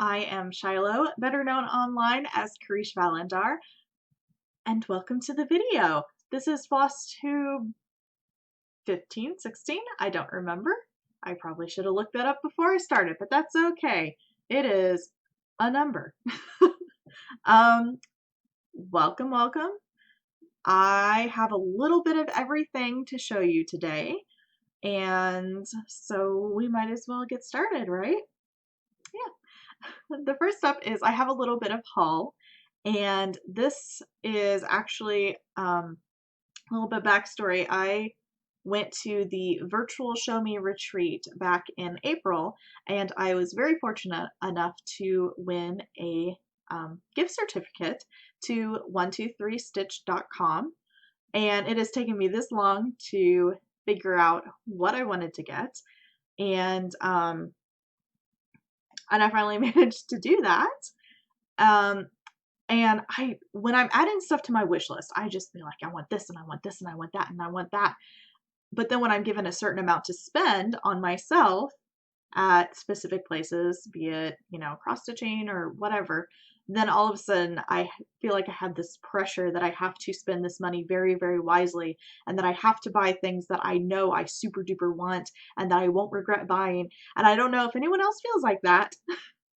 I am Shiloh, better known online as Karish Valandar, and welcome to the video. This is Floss Tube 15, 16, I don't remember. I probably should have looked that up before I started, but that's okay. It is a number. um, welcome. I have a little bit of everything to show you today, and so we might as well get started, right? Yeah. The first step is I have a little bit of haul, and this is actually a little bit backstory. I went to the virtual Show Me retreat back in April, and I was very fortunate enough to win a gift certificate to 123stitch.com, and it has taken me this long to figure out what I wanted to get, and I finally managed to do that. And when I'm adding stuff to my wish list, I just be like, I want this and I want this and I want that and I want that. But then when I'm given a certain amount to spend on myself at specific places, be it, cross stitching or whatever, then all of a sudden I feel like I have this pressure that I have to spend this money very, very wisely, and that I have to buy things that I know I super duper want and that I won't regret buying. And I don't know if anyone else feels like that,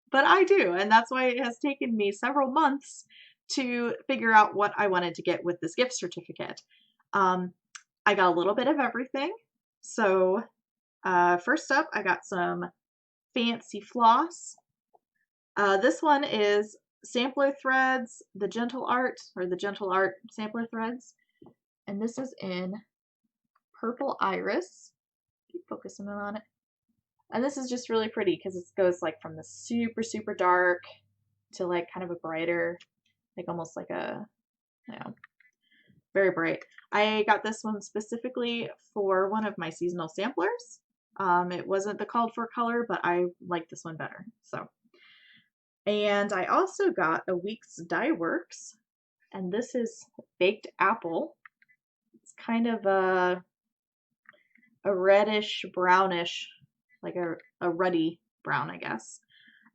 but I do. And that's why it has taken me several months to figure out what I wanted to get with this gift certificate. I got a little bit of everything. So first up, I got some fancy floss. This one is sampler threads, the gentle art sampler threads. And this is in purple iris. Keep focusing on it. And this is just really pretty because it goes like from the super, super dark to like kind of a brighter, like almost like a, very bright. I got this one specifically for one of my seasonal samplers. It wasn't the called for color, but I like this one better. So, and I also got a Week's Dye Works, and this is baked apple. It's kind of a reddish brownish, like a ruddy brown, I guess.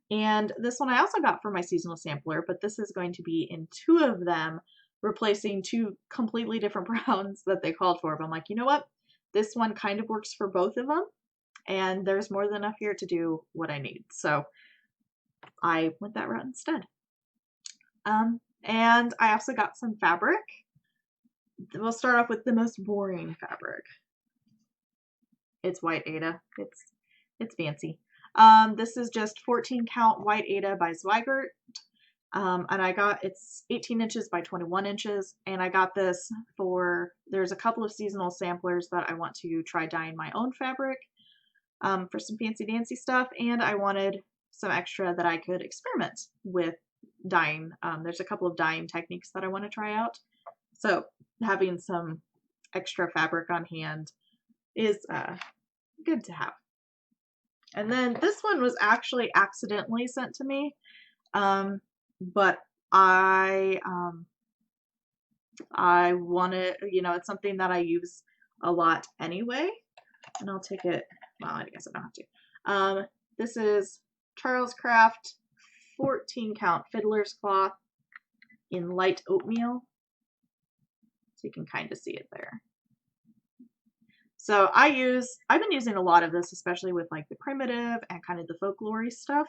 And this one I also got for my seasonal sampler, but this is going to be in two of them, replacing two completely different browns that they called for. But I'm like, you know what? This one kind of works for both of them, and there's more than enough here to do what I need. So I went that route instead. And I also got some fabric. We'll start off with the most boring fabric. It's white Aida. It's fancy. This is just 14 count white Aida by Zweigert. And I got, it's 18 inches by 21 inches. And I got this there's a couple of seasonal samplers that I want to try dyeing my own fabric for some fancy dancy stuff. And I wanted some extra that I could experiment with dyeing. There's a couple of dyeing techniques that I want to try out. So having some extra fabric on hand is good to have. And then this one was actually accidentally sent to me, but I wanted, it's something that I use a lot anyway, and I'll take it. Well, I guess I don't have to. This is Charles Craft 14 count Fiddler's cloth in light oatmeal, so you can kind of see it there. So I've been using a lot of this, especially with like the primitive and kind of the folklore stuff.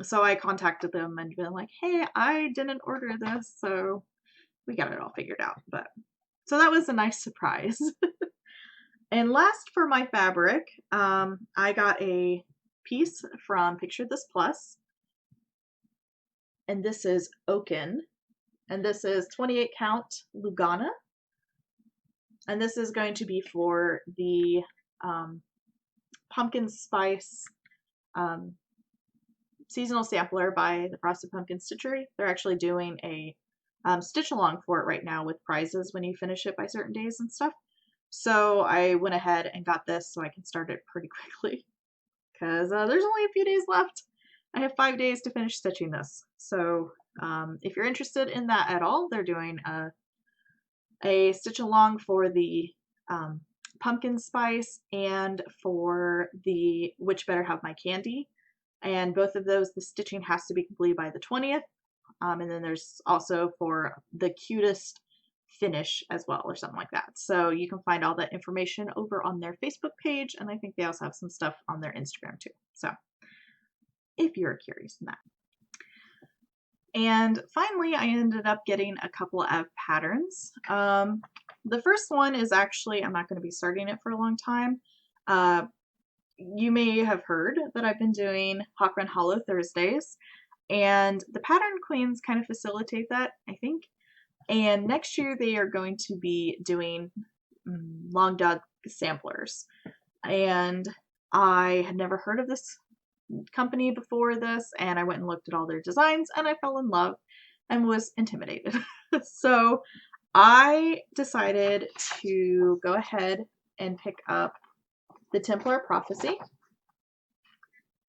So I contacted them and been like, hey, I didn't order this, so we got it all figured out. But so that was a nice surprise. And last for my fabric, I got a piece from Picture This Plus, and this is Oaken, and this is 28 count Lugana. And this is going to be for the pumpkin spice seasonal sampler by the Frosted Pumpkin Stitchery. They're actually doing a stitch along for it right now with prizes when you finish it by certain days and stuff. So I went ahead and got this so I can start it pretty quickly because there's only a few days left. I have 5 days to finish stitching this. So if you're interested in that at all, they're doing a stitch along for the pumpkin spice and for the Which Better Have My Candy And both of those, the stitching has to be completed by the 20th. And then there's also for the cutest finish as well, or something like that. So you can find all that information over on their Facebook page, and I think they also have some stuff on their Instagram too. So if you're curious in that. And finally, I ended up getting a couple of patterns. The first one is actually, I'm not going to be starting it for a long time. You may have heard that I've been doing Hawk Run Hollow Thursdays, and the Pattern Queens kind of facilitate that, I think. And next year they are going to be doing Long Dog samplers. And I had never heard of this company before this, and I went and looked at all their designs, and I fell in love and was intimidated. So I decided to go ahead and pick up the Templar Prophecy,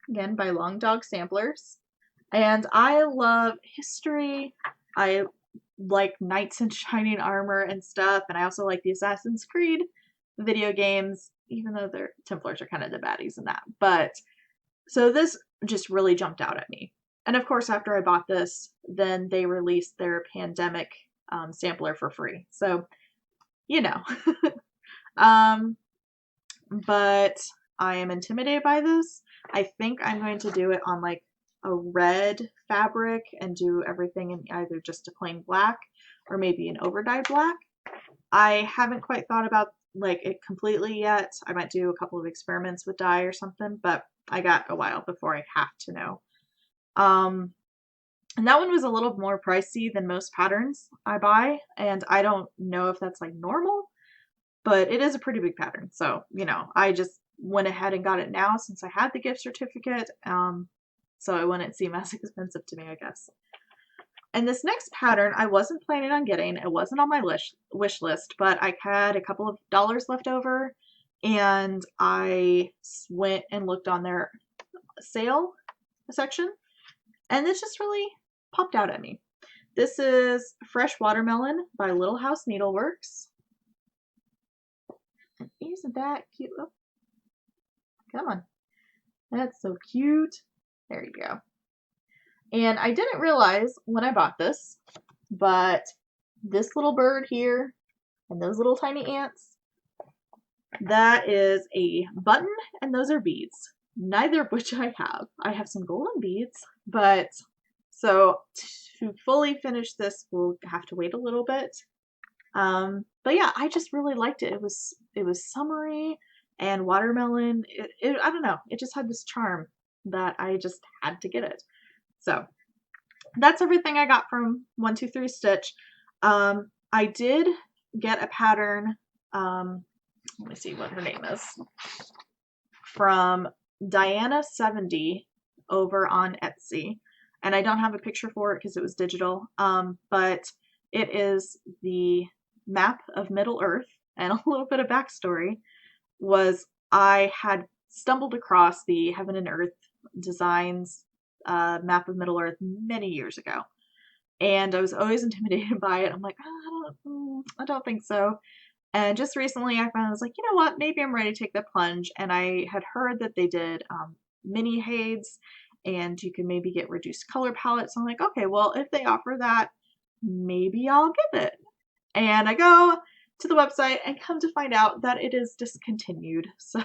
again by Long Dog Samplers. And I love history. I like knights in shining armor and stuff, and I also like the Assassin's Creed video games, even though their Templars are kind of the baddies in that. But so this just really jumped out at me. And of course, after I bought this, then they released their pandemic sampler for free. So, you know. But I am intimidated by this. I think I'm going to do it on like a red fabric and do everything in either just a plain black or maybe an overdyed black. I haven't quite thought about like it completely yet. I might do a couple of experiments with dye or something, but I got a while before I have to know. And that one was a little more pricey than most patterns I buy, and I don't know if that's like normal, but it is a pretty big pattern. So, you know, I just went ahead and got it now since I had the gift certificate. So it wouldn't seem as expensive to me, I guess. And this next pattern I wasn't planning on getting. It wasn't on my wish list, but I had a couple of dollars left over, and I went and looked on their sale section, and this just really popped out at me. This is Fresh Watermelon by Little House Needleworks. And isn't that cute? Oh, come on. That's so cute. There you go. And I didn't realize when I bought this, but this little bird here and those little tiny ants, that is a button, and those are beads. Neither of which I have. I have some golden beads, but so to fully finish this, we'll have to wait a little bit. But yeah, I just really liked it. It was summery and watermelon. I don't know. It just had this charm that I just had to get it. So that's everything I got from 123 Stitch. I did get a pattern. Let me see what her name is. From Diana70 over on Etsy. And I don't have a picture for it because it was digital. But it is the map of Middle Earth. And a little bit of backstory was I had stumbled across the Heaven and Earth Designs map of Middle Earth many years ago. And I was always intimidated by it. I'm like, I don't think so. And just recently I was like, you know what, maybe I'm ready to take the plunge. And I had heard that they did mini haids, and you can maybe get reduced color palettes. So I'm like, okay, well, if they offer that, maybe I'll get it. And I go to the website and come to find out that it is discontinued. So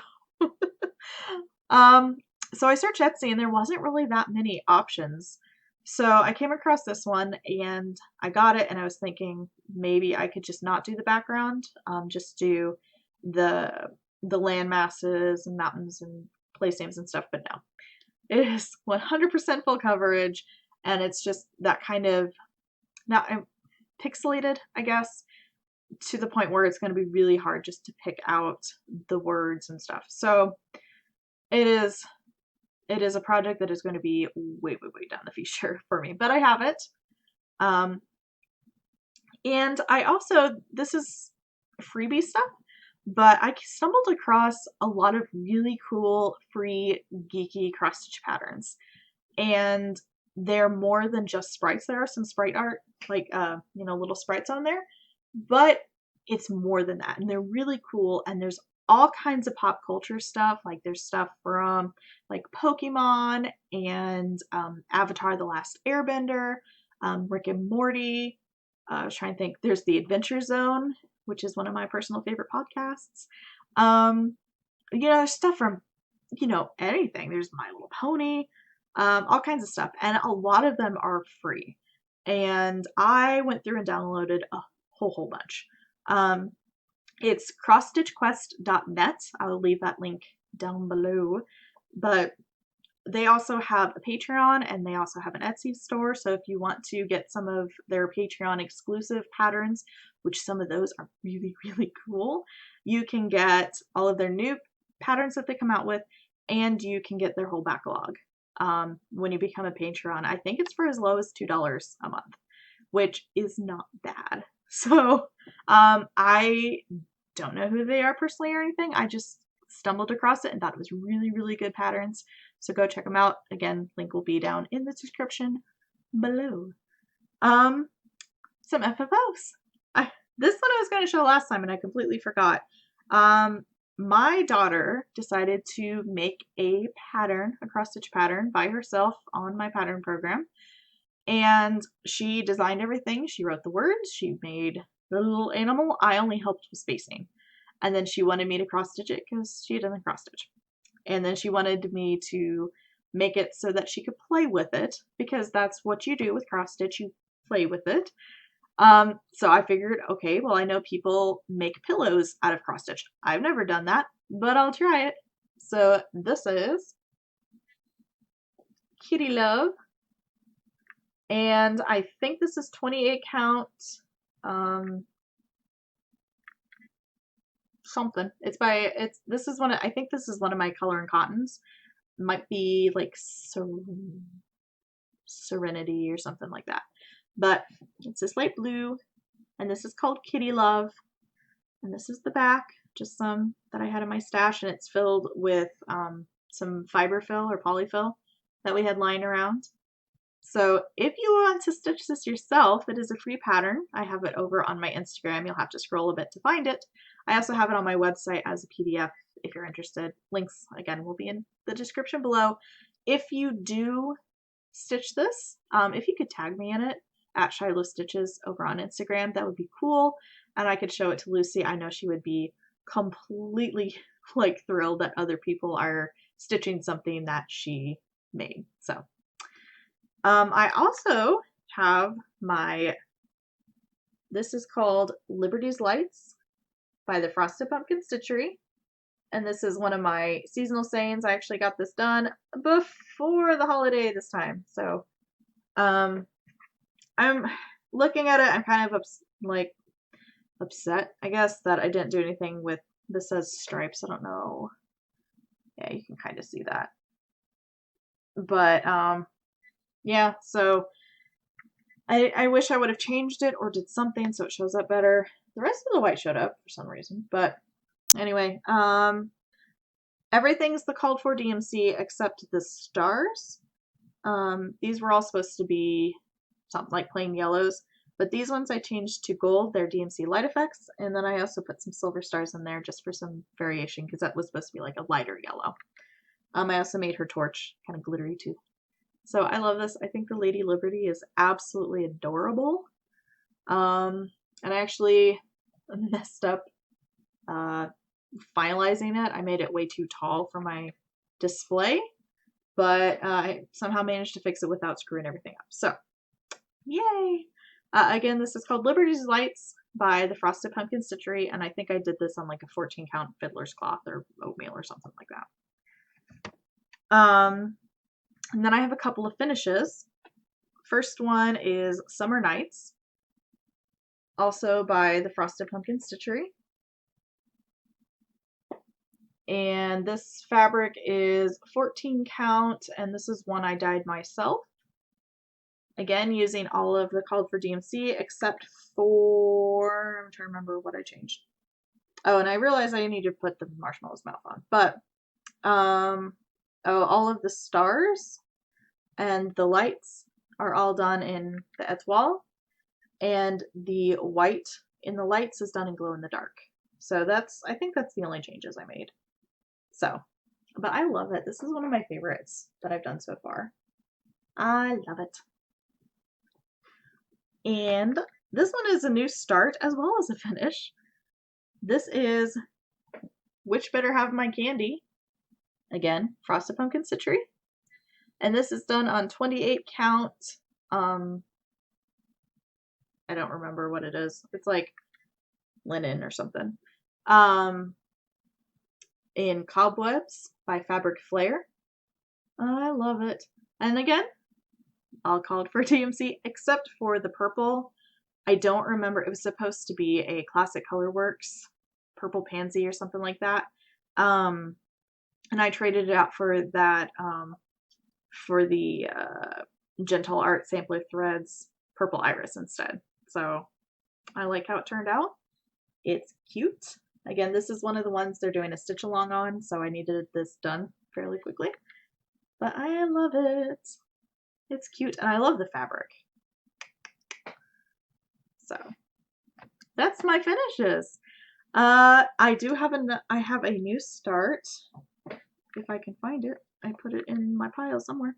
so I searched Etsy, and there wasn't really that many options. So I came across this one, and I got it, and I was thinking maybe I could just not do the background, just do the land masses and mountains and place names and stuff, but no. It is 100% full coverage, and it's just that kind of, now pixelated, I guess, to the point where it's going to be really hard just to pick out the words and stuff. So it is a project that is going to be way, way, way down the future for me, but I have it. And I also, this is freebie stuff, but I stumbled across a lot of really cool, free, geeky cross-stitch patterns. And they're more than just sprites. There are some sprite art, like, little sprites on there, but it's more than that. And they're really cool. And there's all kinds of pop culture stuff. Like there's stuff from like Pokemon and Avatar: The Last Airbender, Rick and Morty. I was trying to think. There's the Adventure Zone, which is one of my personal favorite podcasts. Stuff from, anything. There's My Little Pony, all kinds of stuff. And a lot of them are free. And I went through and downloaded a whole bunch. It's crossstitchquest.net. I'll leave that link down below. But they also have a Patreon and they also have an Etsy store. So if you want to get some of their Patreon exclusive patterns, which some of those are really, really cool, you can get all of their new patterns that they come out with, and you can get their whole backlog when you become a Patreon. I think it's for as low as $2 a month, which is not bad. So I don't know who they are personally or anything. I just stumbled across it and thought it was really, really good patterns. So go check them out. Again, link will be down in the description below. Some FFOs. This one I was going to show last time and I completely forgot. My daughter decided to make a pattern, a cross-stitch pattern by herself on my pattern program. And she designed everything. She wrote the words. She made the little animal. I only helped with spacing. And then she wanted me to cross-stitch it because she doesn't cross-stitch. And then she wanted me to make it so that she could play with it, because that's what you do with cross-stitch. You play with it. So I figured, okay, well, I know people make pillows out of cross-stitch. I've never done that, but I'll try it. So this is Kitty Love. And I think this is 28 count, something. This is I think this is one of my color and cottons. It might be like Serenity or something like that. But it's this light blue, and this is called Kitty Love. And this is the back, just some that I had in my stash, and it's filled with some fiber fill or polyfill that we had lying around. So if you want to stitch this yourself, it is a free pattern. I have it over on my Instagram. You'll have to scroll a bit to find it. I also have it on my website as a PDF if you're interested. Links, again, will be in the description below. If you do stitch this, if you could tag me in it at Shiloh Stitches over on Instagram, that would be cool. And I could show it to Lucy. I know she would be completely thrilled that other people are stitching something that she made. So I also have this is called Liberty's Lights by the Frosted Pumpkin Stitchery. And this is one of my seasonal sayings. I actually got this done before the holiday this time. So I'm looking at it. I'm kind of upset, I guess, that I didn't do anything with, this says stripes. I don't know. Yeah, you can kind of see that. But yeah, so I wish I would have changed it or did something so it shows up better. The rest of the white showed up for some reason, but anyway, everything's the called for DMC except the stars. These were all supposed to be something like plain yellows, but these ones I changed to gold. They're DMC light effects, and then I also put some silver stars in there just for some variation because that was supposed to be like a lighter yellow. I also made her torch kind of glittery too. So I love this. I think the Lady Liberty is absolutely adorable. And I actually messed up finalizing it. I made it way too tall for my display, but I somehow managed to fix it without screwing everything up. So, yay! Again, this is called Liberty's Lights by the Frosted Pumpkin Stitchery, and I think I did this on like a 14 count Fiddler's cloth or oatmeal or something like that. And then I have a couple of finishes. First one is Summer Nights, also by the Frosted Pumpkin Stitchery. And this fabric is 14 count, and this is one I dyed myself. Again, using all of the called for DMC, except for, I'm trying to remember what I changed. Oh, and I realized I need to put the marshmallow's mouth on. But, all of the stars and the lights are all done in the Etoile, and the white in the lights is done in glow in the dark. So I think that's the only changes I made. So, but I love it. This is one of my favorites that I've done so far. I love it. And this one is a new start as well as a finish. This is Which Better Have My Candy. Again, Frosted Pumpkin Stitchery. And this is done on 28 count. I don't remember what it is. It's like linen or something. In Cobwebs by Fabric Flair. I love it. And again, all called for TMC except for the purple. I don't remember. It was supposed to be a Classic Colorworks purple pansy or something like that. And I traded it out for that for the Gentle Art Sampler Threads purple iris instead. So I like how it turned out. It's cute. Again, this is one of the ones they're doing a stitch along on, so I needed this done fairly quickly. But I love it. It's cute, and I love the fabric. So that's my finishes. I have a new start. If I can find it, I put it in my pile somewhere.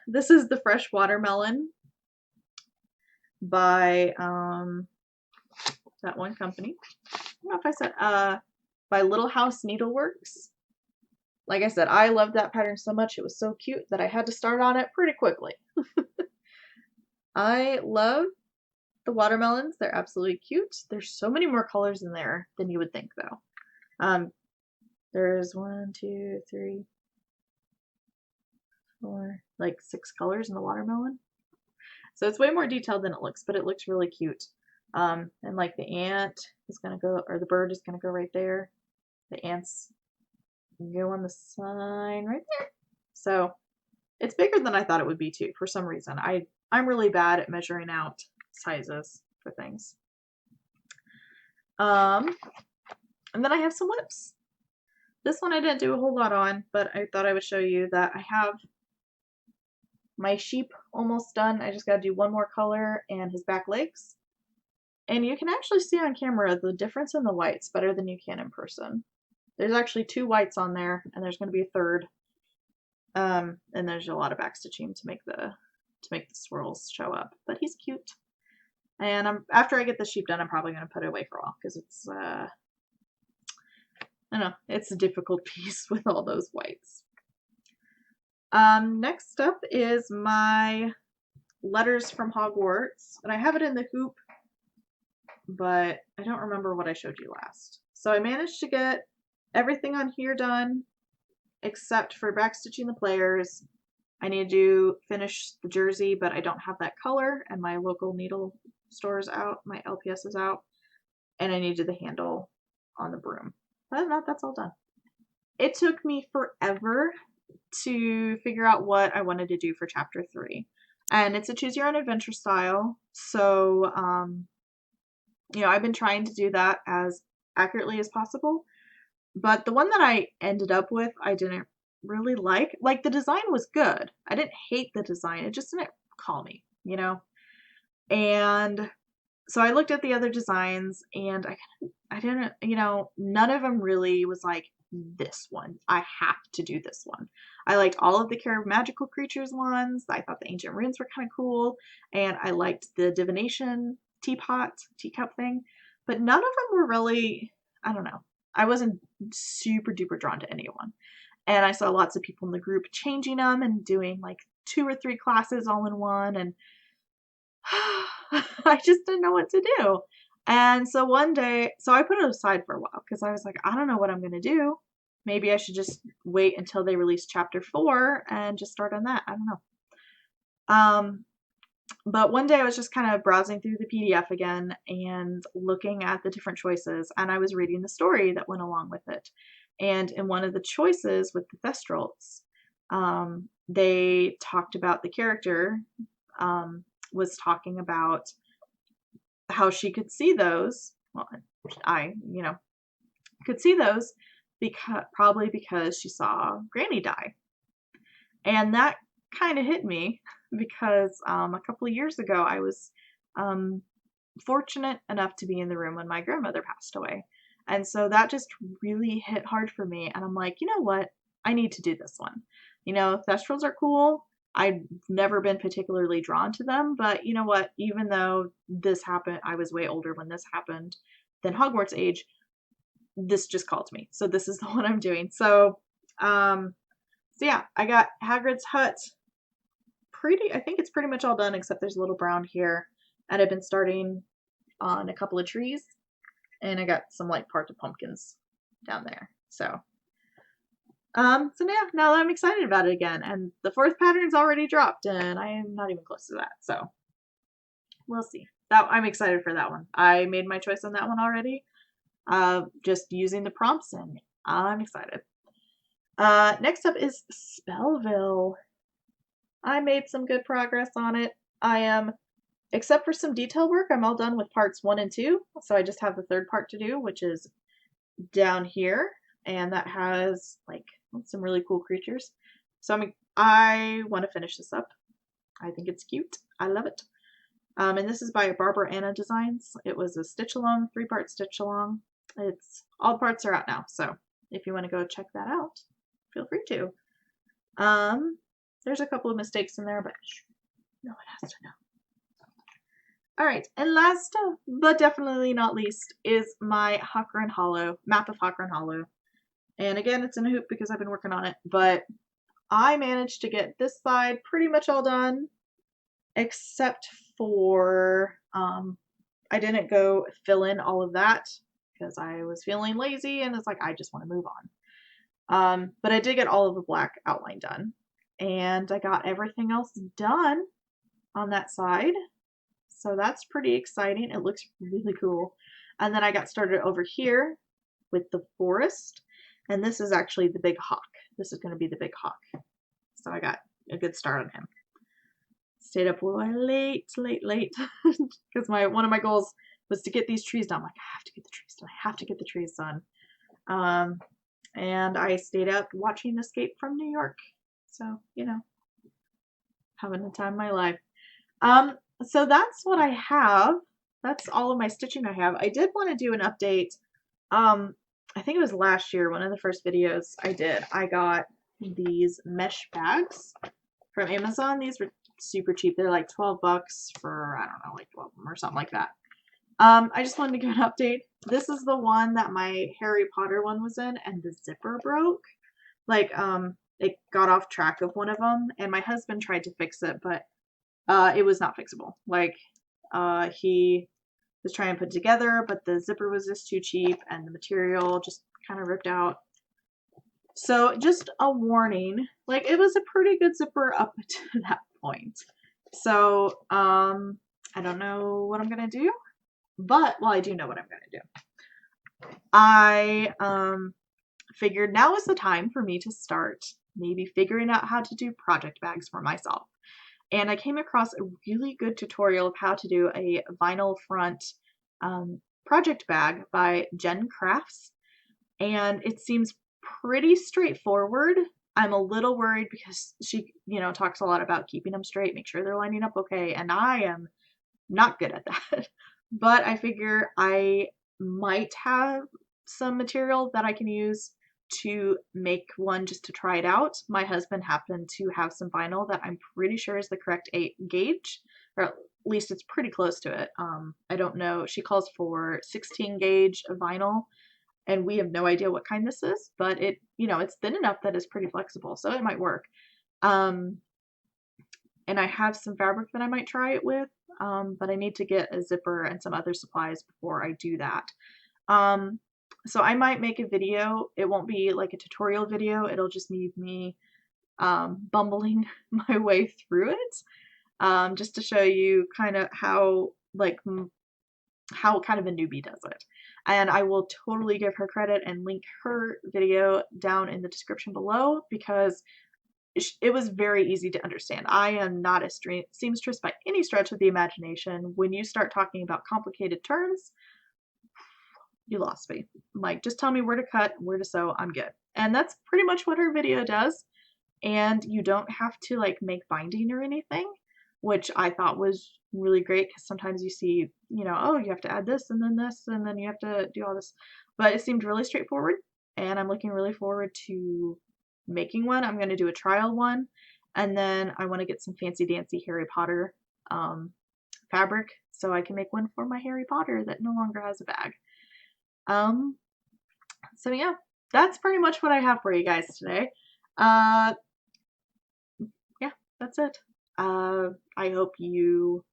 This is the Fresh Watermelon by that one company. I don't know if I said by Little House Needleworks. Like I said, I loved that pattern so much. It was so cute that I had to start on it pretty quickly. I love the watermelons. They're absolutely cute. There's so many more colors in there than you would think, though. There's 1, 2, 3, 4, like 6 colors in the watermelon. So it's way more detailed than it looks, but it looks really cute. And like the ant is gonna go, or the bird is gonna go right there. The ants go on the sign right there. So it's bigger than I thought it would be too, for some reason. I'm really bad at measuring out sizes for things. And then I have some whips. This one I didn't do a whole lot on, but I thought I would show you that I have my sheep almost done. I just gotta do one more color and his back legs. And you can actually see on camera the difference in the whites better than you can in person. There's actually 2 whites on there, and there's going to be a third. And there's a lot of backstitching to make the swirls show up. But he's cute. And after I get the sheep done, I'm probably going to put it away for a while because it's I don't know, it's a difficult piece with all those whites. Next up is my Letters from Hogwarts, and I have it in the hoop, but I don't remember what I showed you last. So I managed to get everything on here done except for backstitching the players. I need to finish the jersey, but I don't have that color, and my local needle store is out, my LPS is out, and I needed the handle on the broom. Other than that, that's all done. It took me forever to figure out what I wanted to do for chapter 3. And it's a choose your own adventure style. So, you know, I've been trying to do that as accurately as possible. But the one that I ended up with, I didn't really like. Like, the design was good. I didn't hate the design. It just didn't call me, you know? And so I looked at the other designs, and I didn't, you know, none of them really was like, this one. I have to do this one. I liked all of the Care of Magical Creatures ones. I thought the Ancient Runes were kind of cool. And I liked the Divination teacup thing. But none of them were really, I don't know. I wasn't super duper drawn to anyone. And I saw lots of people in the group changing them and doing like 2 or 3 classes all in one. And I just didn't know what to do. And so one day, so I put it aside for a while because I was like, I don't know what I'm going to do. Maybe I should just wait until they release chapter 4 and just start on that. I don't know. But one day I was just kind of browsing through the PDF again and looking at the different choices, and I was reading the story that went along with it. And in one of the choices with the Thestrals, they talked about the character was talking about how she could see those. Well, I, you know, could see those probably because she saw Granny die. And that kind of hit me because a couple of years ago I was fortunate enough to be in the room when my grandmother passed away. And so that just really hit hard for me. And I'm like, you know what? I need to do this one. You know, Thestrals are cool. I've never been particularly drawn to them, but you know what? Even though this happened, I was way older when this happened than Hogwarts age, this just called me. So this is the one I'm doing. So yeah, I got Hagrid's hut I think it's pretty much all done except there's a little brown here. And I've been starting on a couple of trees, and I got some like parts of pumpkins down there. So yeah, now I'm excited about it again, and the 4th pattern's already dropped, and I am not even close to that. So we'll see. I'm excited for that one. I made my choice on that one already. Just using the prompts, and I'm excited. Next up is Spellville. I made some good progress on it. I am, except for some detail work, I'm all done with parts 1 and 2. So I just have the 3rd part to do, which is down here. And that has like some really cool creatures. So I want to finish this up. I think it's cute. I love it. And this is by Barbara Anna Designs. It was a stitch along, 3-part stitch along. All the parts are out now. So if you want to go check that out, feel free to. There's a couple of mistakes in there, but no one has to know. Alright, and last but definitely not least is my Hawkrun Hollow, map of Hawkrun Hollow. And again, it's in a hoop because I've been working on it, but I managed to get this side pretty much all done, except for, I didn't go fill in all of that because I was feeling lazy and it's like, I just want to move on. But I did get all of the black outline done. And I got everything else done on that side. So that's pretty exciting. It looks really cool. And then I got started over here with the forest. And this is actually the big hawk. This is going to be the big hawk. So I got a good start on him. Stayed up late. Because one of my goals was to get these trees done. I'm like, I have to get the trees done. I have to get the trees done. And I stayed up watching Escape from New York. So, you know, having the time of my life. So that's what I have. That's all of my stitching I have. I did want to do an update. I think it was last year, one of the first videos I did. I got these mesh bags from Amazon. These were super cheap. They're like $12 for, I don't know, like 12 of them or something like that. I just wanted to give an update. This is the one that my Harry Potter one was in, and the zipper broke. Like, it got off track of one of them, and my husband tried to fix it, but it was not fixable. Like, he was trying to put it together, but the zipper was just too cheap, and the material just kind of ripped out. So, just a warning. Like, it was a pretty good zipper up to that point. So, I don't know what I'm gonna do, but, well, I do know what I'm gonna do. I, figured now is the time for me to start maybe figuring out how to do project bags for myself. And I came across a really good tutorial of how to do a vinyl front project bag by Jen Crafts. And it seems pretty straightforward. I'm a little worried because she, you know, talks a lot about keeping them straight, make sure they're lining up okay. And I am not good at that. But I figure I might have some material that I can use to make one just to try it out. My husband happened to have some vinyl that I'm pretty sure is the correct gauge, or at least it's pretty close to it. I don't know. She calls for 16 gauge of vinyl, and we have no idea what kind this is, but it, you know, it's thin enough that it's pretty flexible, so it might work. And I have some fabric that I might try it with, but I need to get a zipper and some other supplies before I do that. So I might make a video. It won't be like a tutorial video. It'll just need me bumbling my way through it, just to show you kind of how kind of a newbie does it. And I will totally give her credit and link her video down in the description below because it was very easy to understand. I am not a seamstress by any stretch of the imagination. When you start talking about complicated terms, you lost me. Like, just tell me where to cut, where to sew, I'm good. And that's pretty much what her video does. And you don't have to like make binding or anything, which I thought was really great because sometimes you see, oh, you have to add this, and then you have to do all this. But it seemed really straightforward, and I'm looking really forward to making one. I'm going to do a trial one, and then I want to get some fancy dancy Harry Potter fabric so I can make one for my Harry Potter that no longer has a bag. So yeah, that's pretty much what I have for you guys today. Yeah, that's it. I hope you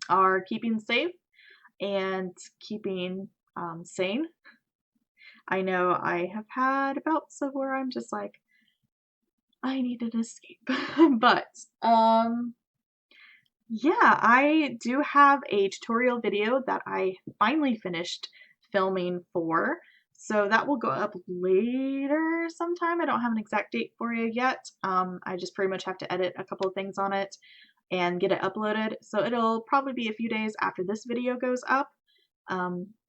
are keeping safe and keeping sane. I know I have had bouts of where I'm just like, I need an escape. But yeah, I do have a tutorial video that I finally finished filming for. So that will go up later sometime. I don't have an exact date for you yet. I just pretty much have to edit a couple of things on it and get it uploaded. So it'll probably be a few days after this video goes up.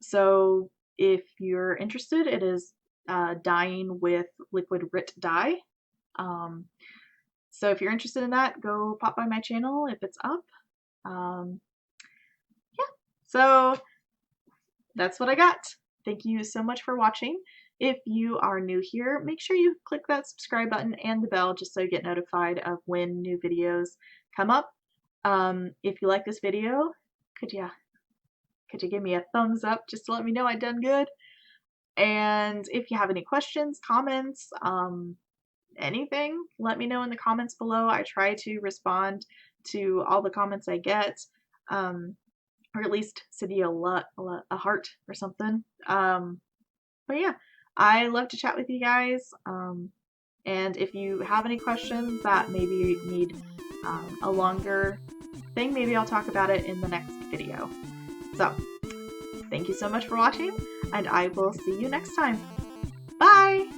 So if you're interested, it is dyeing with liquid RIT dye. So if you're interested in that, go pop by my channel if it's up. Yeah, so that's what I got. Thank you so much for watching. If you are new here, make sure you click that subscribe button and the bell just so you get notified of when new videos come up. If you like this video, could you give me a thumbs up just to let me know I done good? And if you have any questions, comments, anything, let me know in the comments below. I try to respond to all the comments I get, or at least send you a heart or something. But yeah, I love to chat with you guys. And if you have any questions that maybe need a longer thing, maybe I'll talk about it in the next video. So, thank you so much for watching, and I will see you next time. Bye!